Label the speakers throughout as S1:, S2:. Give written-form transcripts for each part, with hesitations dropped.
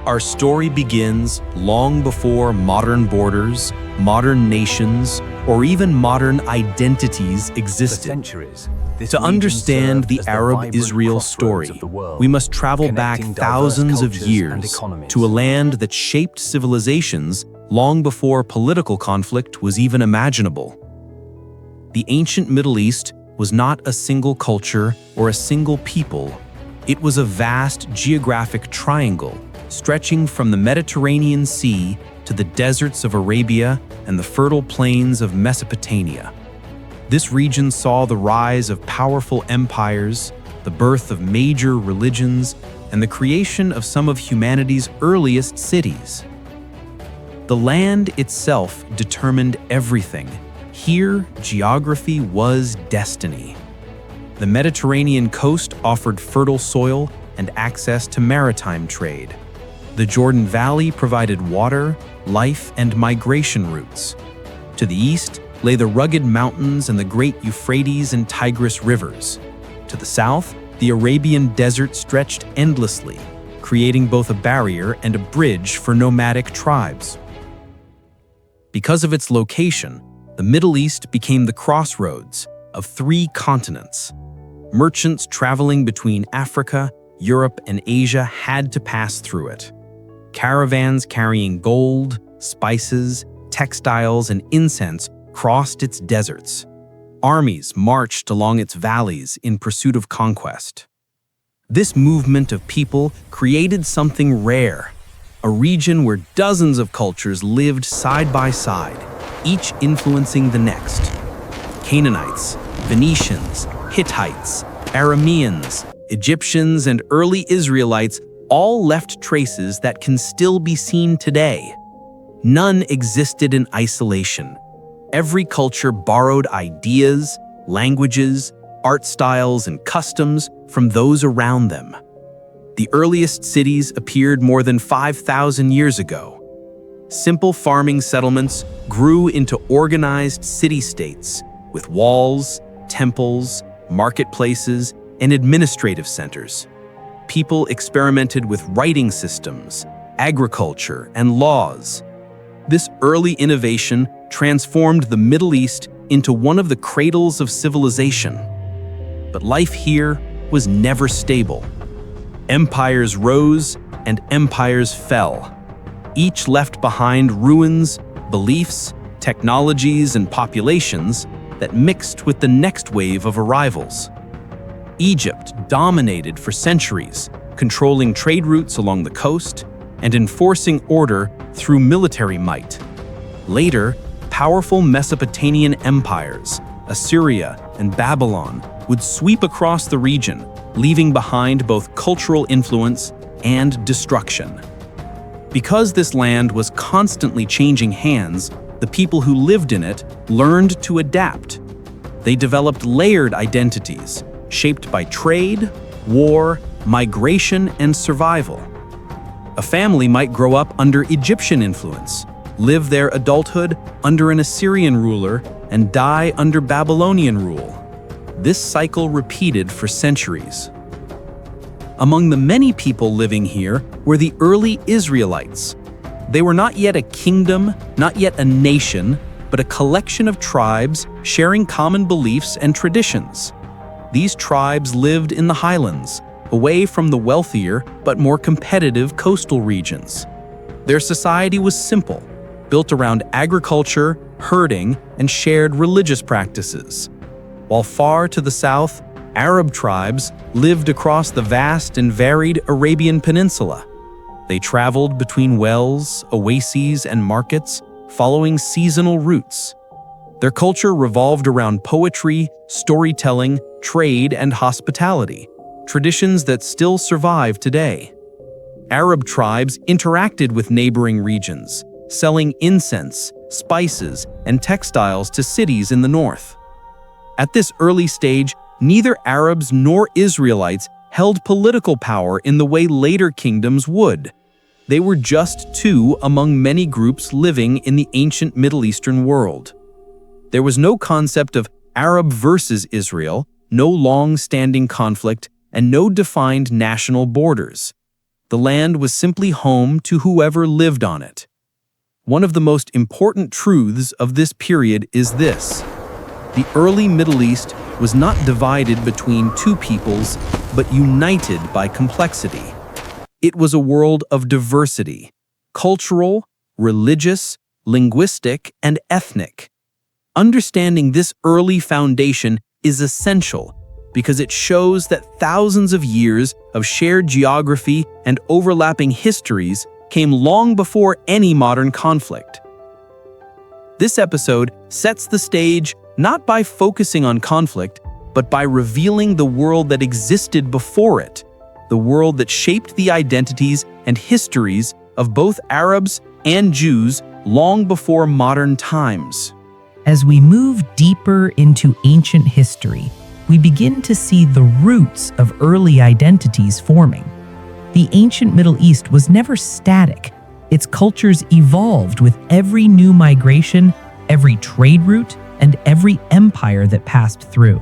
S1: Our story begins long before modern borders, modern nations, or even modern identities existed.
S2: For centuries, this
S1: To
S2: region
S1: understand
S2: served
S1: the
S2: as the
S1: Arab
S2: vibrant
S1: Israel
S2: crossroads
S1: story,
S2: of the world,
S1: we must travel back
S2: connecting diverse
S1: thousands of
S2: cultures and
S1: years
S2: economies.
S1: to a land that shaped civilizations long before political conflict was even imaginable. The ancient Middle East was not a single culture or a single people. It was a vast geographic triangle stretching from the Mediterranean Sea to the deserts of Arabia and the fertile plains of Mesopotamia. This region saw the rise of powerful empires, the birth of major religions, and the creation of some of humanity's earliest cities. The land itself determined everything. Here, geography was destiny. The Mediterranean coast offered fertile soil and access to maritime trade. The Jordan Valley provided water, life, and migration routes. To the east lay the rugged mountains and the great Euphrates and Tigris rivers. To the south, the Arabian desert stretched endlessly, creating both a barrier and a bridge for nomadic tribes. Because of its location, the Middle East became the crossroads of three continents. Merchants traveling between Africa, Europe, and Asia had to pass through it. Caravans carrying gold, spices, textiles, and incense crossed its deserts. Armies marched along its valleys in pursuit of conquest. This movement of people created something rare, a region where dozens of cultures lived side by side, each influencing the next. Canaanites, Phoenicians, Hittites, Arameans, Egyptians, and early Israelites all left traces that can still be seen today. None existed in isolation. Every culture borrowed ideas, languages, art styles, and customs from those around them. The earliest cities appeared more than 5,000 years ago. Simple farming settlements grew into organized city-states with walls, temples, marketplaces, and administrative centers. People experimented with writing systems, agriculture, and laws. This early innovation transformed the Middle East into one of the cradles of civilization. But life here was never stable. Empires rose and empires fell. Each left behind ruins, beliefs, technologies, and populations that mixed with the next wave of arrivals. Egypt dominated for centuries, controlling trade routes along the coast and enforcing order through military might. Later, powerful Mesopotamian empires, Assyria and Babylon, would sweep across the region, leaving behind both cultural influence and destruction. Because this land was constantly changing hands, the people who lived in it learned to adapt. They developed layered identities, shaped by trade, war, migration, and survival. A family might grow up under Egyptian influence, live their adulthood under an Assyrian ruler, and die under Babylonian rule. This cycle repeated for centuries. Among the many people living here were the early Israelites. They were not yet a kingdom, not yet a nation, but a collection of tribes sharing common beliefs and traditions. These tribes lived in the highlands, away from the wealthier but more competitive coastal regions. Their society was simple, built around agriculture, herding, and shared religious practices. While far to the south, Arab tribes lived across the vast and varied Arabian Peninsula. They traveled between wells, oases, and markets, following seasonal routes. Their culture revolved around poetry, storytelling, trade, and hospitality, traditions that still survive today. Arab tribes interacted with neighboring regions, selling incense, spices, and textiles to cities in the north. At this early stage, neither Arabs nor Israelites held political power in the way later kingdoms would. They were just two among many groups living in the ancient Middle Eastern world. There was no concept of Arab versus Israel, no long-standing conflict, and no defined national borders. The land was simply home to whoever lived on it. One of the most important truths of this period is this: the early Middle East was not divided between two peoples, but united by complexity. It was a world of diversity: cultural, religious, linguistic, and ethnic. Understanding this early foundation is essential because it shows that thousands of years of shared geography and overlapping histories came long before any modern conflict. This episode sets the stage not by focusing on conflict, but by revealing the world that existed before it, the world that shaped the identities and histories of both Arabs and Jews long before modern times.
S2: As we move deeper into ancient history, we begin to see the roots of early identities forming. The ancient Middle East was never static. Its cultures evolved with every new migration, every trade route, and every empire that passed through.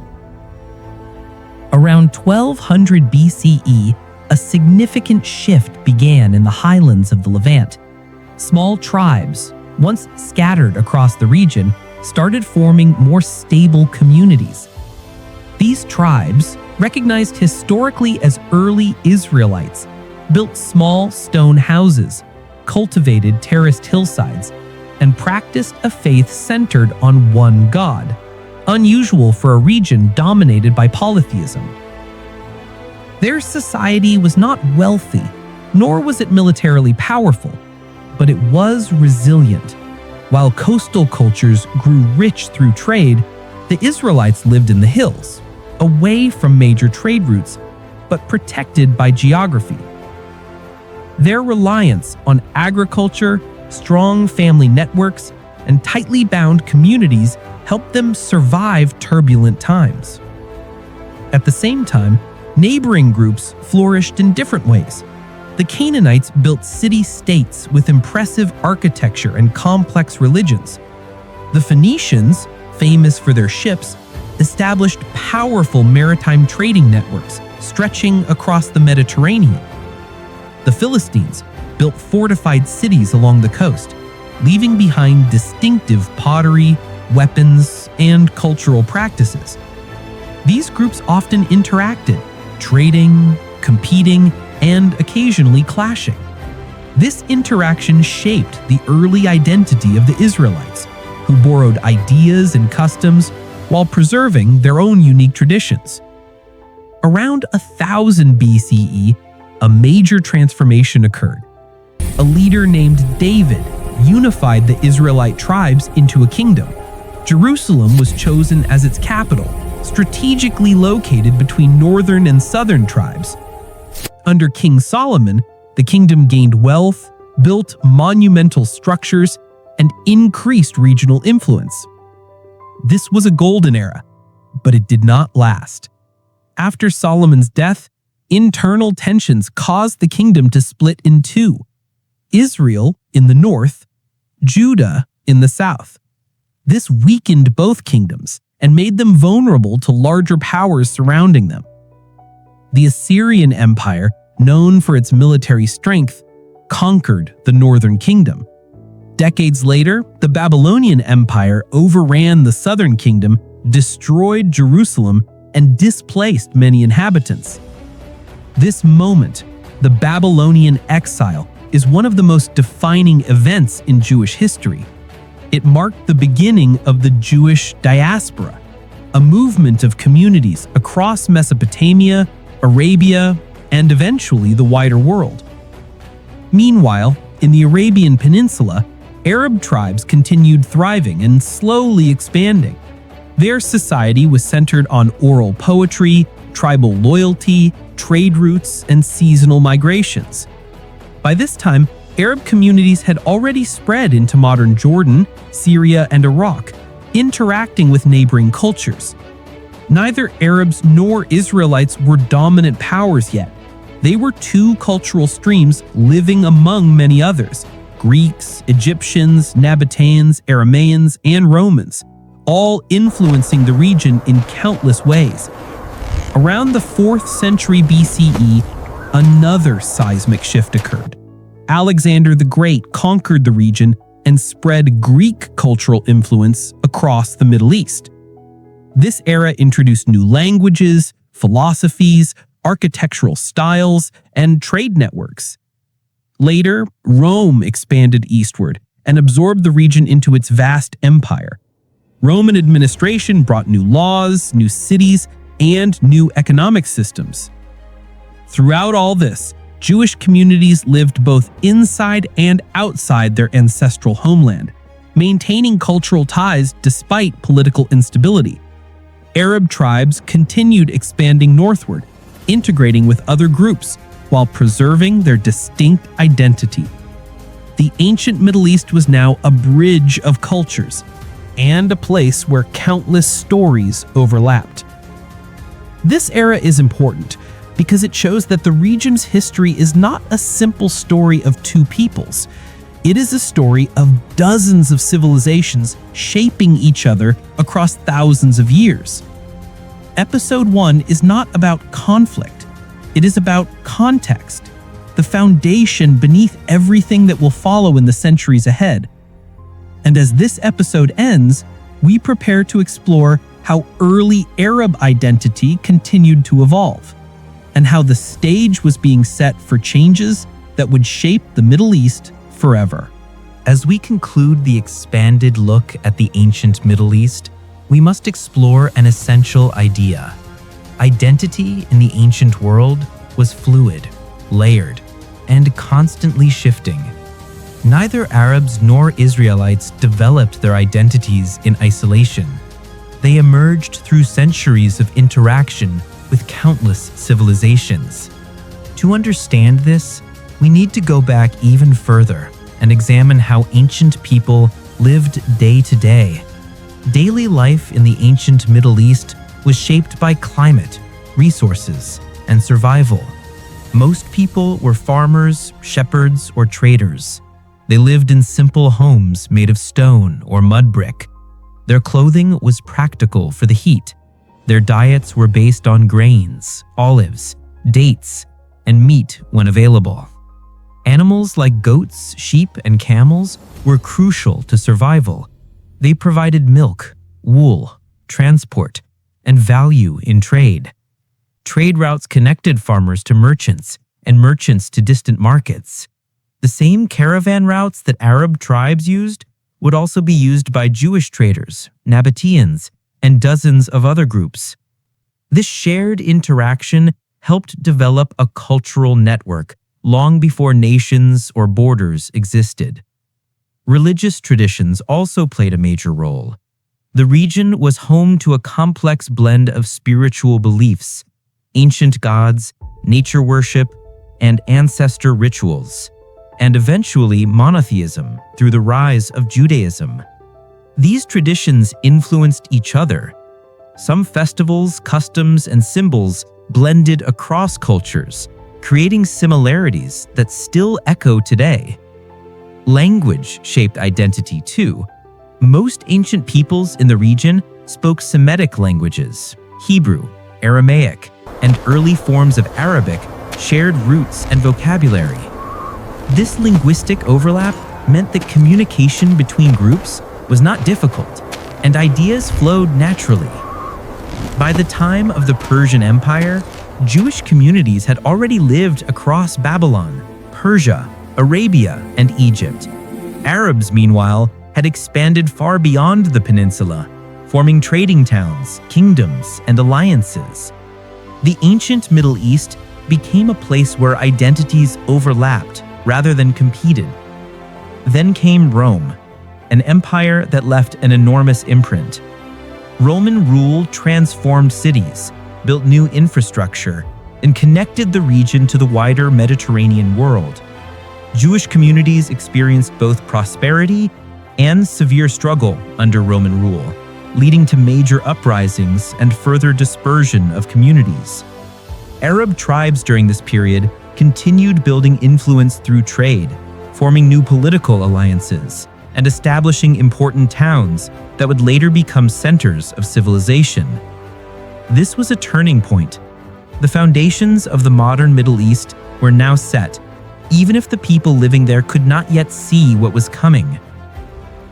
S2: Around 1200 BCE, a significant shift began in the highlands of the Levant. Small tribes, once scattered across the region, started forming more stable communities. These tribes, recognized historically as early Israelites, built small stone houses, cultivated terraced hillsides, and practiced a faith centered on one God, unusual for a region dominated by polytheism. Their society was not wealthy, nor was it militarily powerful, but it was resilient. While coastal cultures grew rich through trade, the Israelites lived in the hills, away from major trade routes, but protected by geography. Their reliance on agriculture, strong family networks, and tightly bound communities helped them survive turbulent times. At the same time, neighboring groups flourished in different ways. The Canaanites built city-states with impressive architecture and complex religions. The Phoenicians, famous for their ships, established powerful maritime trading networks stretching across the Mediterranean. The Philistines built fortified cities along the coast, leaving behind distinctive pottery, weapons, and cultural practices. These groups often interacted, trading, competing, and occasionally clashing. This interaction shaped the early identity of the Israelites, who borrowed ideas and customs while preserving their own unique traditions. Around 1000 BCE, a major transformation occurred. A leader named David unified the Israelite tribes into a kingdom. Jerusalem was chosen as its capital, strategically located between northern and southern tribes. Under King Solomon, the kingdom gained wealth, built monumental structures, and increased regional influence. This was a golden era, but it did not last. After Solomon's death, internal tensions caused the kingdom to split in two: Israel in the north, Judah in the south. This weakened both kingdoms and made them vulnerable to larger powers surrounding them. The Assyrian Empire, known for its military strength, conquered the northern kingdom. Decades later, the Babylonian Empire overran the southern kingdom, destroyed Jerusalem, and displaced many inhabitants. This moment, the Babylonian exile, is one of the most defining events in Jewish history. It marked the beginning of the Jewish diaspora, a movement of communities across Mesopotamia, Arabia, and eventually the wider world. Meanwhile, in the Arabian Peninsula, Arab tribes continued thriving and slowly expanding. Their society was centered on oral poetry, tribal loyalty, trade routes, and seasonal migrations. By this time, Arab communities had already spread into modern Jordan, Syria, and Iraq, interacting with neighboring cultures. Neither Arabs nor Israelites were dominant powers yet. They were two cultural streams living among many others: Greeks, Egyptians, Nabateans, Aramaeans, and Romans, all influencing the region in countless ways. Around the 4th century BCE, another seismic shift occurred. Alexander the Great conquered the region and spread Greek cultural influence across the Middle East. This era introduced new languages, philosophies, architectural styles, and trade networks. Later, Rome expanded eastward and absorbed the region into its vast empire. Roman administration brought new laws, new cities, and new economic systems. Throughout all this, Jewish communities lived both inside and outside their ancestral homeland, maintaining cultural ties despite political instability. Arab tribes continued expanding northward, integrating with other groups while preserving their distinct identity. The ancient Middle East was now a bridge of cultures and a place where countless stories overlapped. This era is important because it shows that the region's history is not a simple story of two peoples. It is a story of dozens of civilizations shaping each other across thousands of years. Episode 1 is not about conflict. It is about context, the foundation beneath everything that will follow in the centuries ahead. And as this episode ends, we prepare to explore how early Arab identity continued to evolve, and how the stage was being set for changes that would shape the Middle East forever.
S1: As we conclude the expanded look at the ancient Middle East, we must explore an essential idea. Identity in the ancient world was fluid, layered, and constantly shifting. Neither Arabs nor Israelites developed their identities in isolation. They emerged through centuries of interaction with countless civilizations. To understand this, we need to go back even further and examine how ancient people lived day to day. Daily life in the ancient Middle East was shaped by climate, resources, and survival. Most people were farmers, shepherds, or traders. They lived in simple homes made of stone or mud brick. Their clothing was practical for the heat. Their diets were based on grains, olives, dates, and meat when available. Animals like goats, sheep, and camels were crucial to survival. They provided milk, wool, transport, and value in trade. Trade routes connected farmers to merchants and merchants to distant markets. The same caravan routes that Arab tribes used would also be used by Jewish traders, Nabateans, and dozens of other groups. This shared interaction helped develop a cultural network long before nations or borders existed. Religious traditions also played a major role. The region was home to a complex blend of spiritual beliefs, ancient gods, nature worship, and ancestor rituals, and eventually monotheism through the rise of Judaism. These traditions influenced each other. Some festivals, customs, and symbols blended across cultures, creating similarities that still echo today. Language shaped identity too. Most ancient peoples in the region spoke Semitic languages. Hebrew, Aramaic, and early forms of Arabic shared roots and vocabulary. This linguistic overlap meant that communication between groups was not difficult, and ideas flowed naturally. By the time of the Persian Empire, Jewish communities had already lived across Babylon, Persia, Arabia, and Egypt. Arabs, meanwhile, had expanded far beyond the peninsula, forming trading towns, kingdoms, and alliances. The ancient Middle East became a place where identities overlapped rather than competed. Then came Rome, an empire that left an enormous imprint. Roman rule transformed cities, built new infrastructure, and connected the region to the wider Mediterranean world. Jewish communities experienced both prosperity and severe struggle under Roman rule, leading to major uprisings and further dispersion of communities. Arab tribes during this period continued building influence through trade, forming new political alliances, and establishing important towns that would later become centers of civilization. This was a turning point.
S2: The foundations of the modern Middle East were now set, even if the people living there could not yet see what was coming.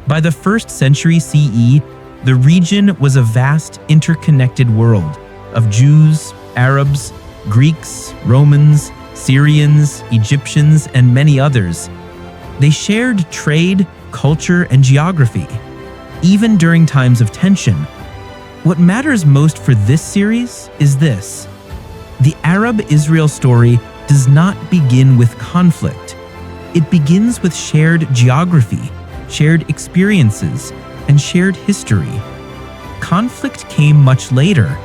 S2: By the 1st century CE, the region was a vast interconnected world of Jews, Arabs, Greeks, Romans, Syrians, Egyptians, and many others. They shared trade, culture, and geography, even during times of tension. What matters most for this series is this: the Arab-Israel story does not begin with conflict. It begins with shared geography, shared experiences, and shared history. Conflict came much later,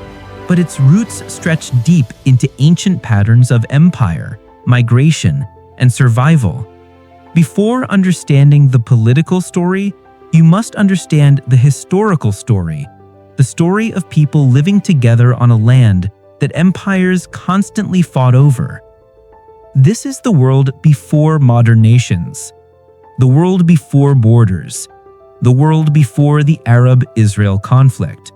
S2: but its roots stretch deep into ancient patterns of empire, migration, and survival. Before understanding the political story, you must understand the historical story, the story of people living together on a land that empires constantly fought over. This is the world before modern nations, the world before borders, the world before the Arab-Israel conflict.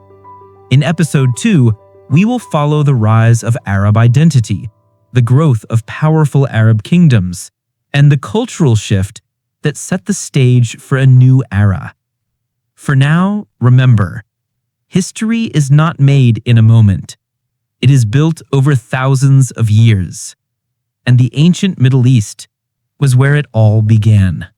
S2: In Episode 2, we will follow the rise of Arab identity, the growth of powerful Arab kingdoms, and the cultural shift that set the stage for a new era. For now, remember, history is not made in a moment. It is built over thousands of years. And the ancient Middle East was where it all began.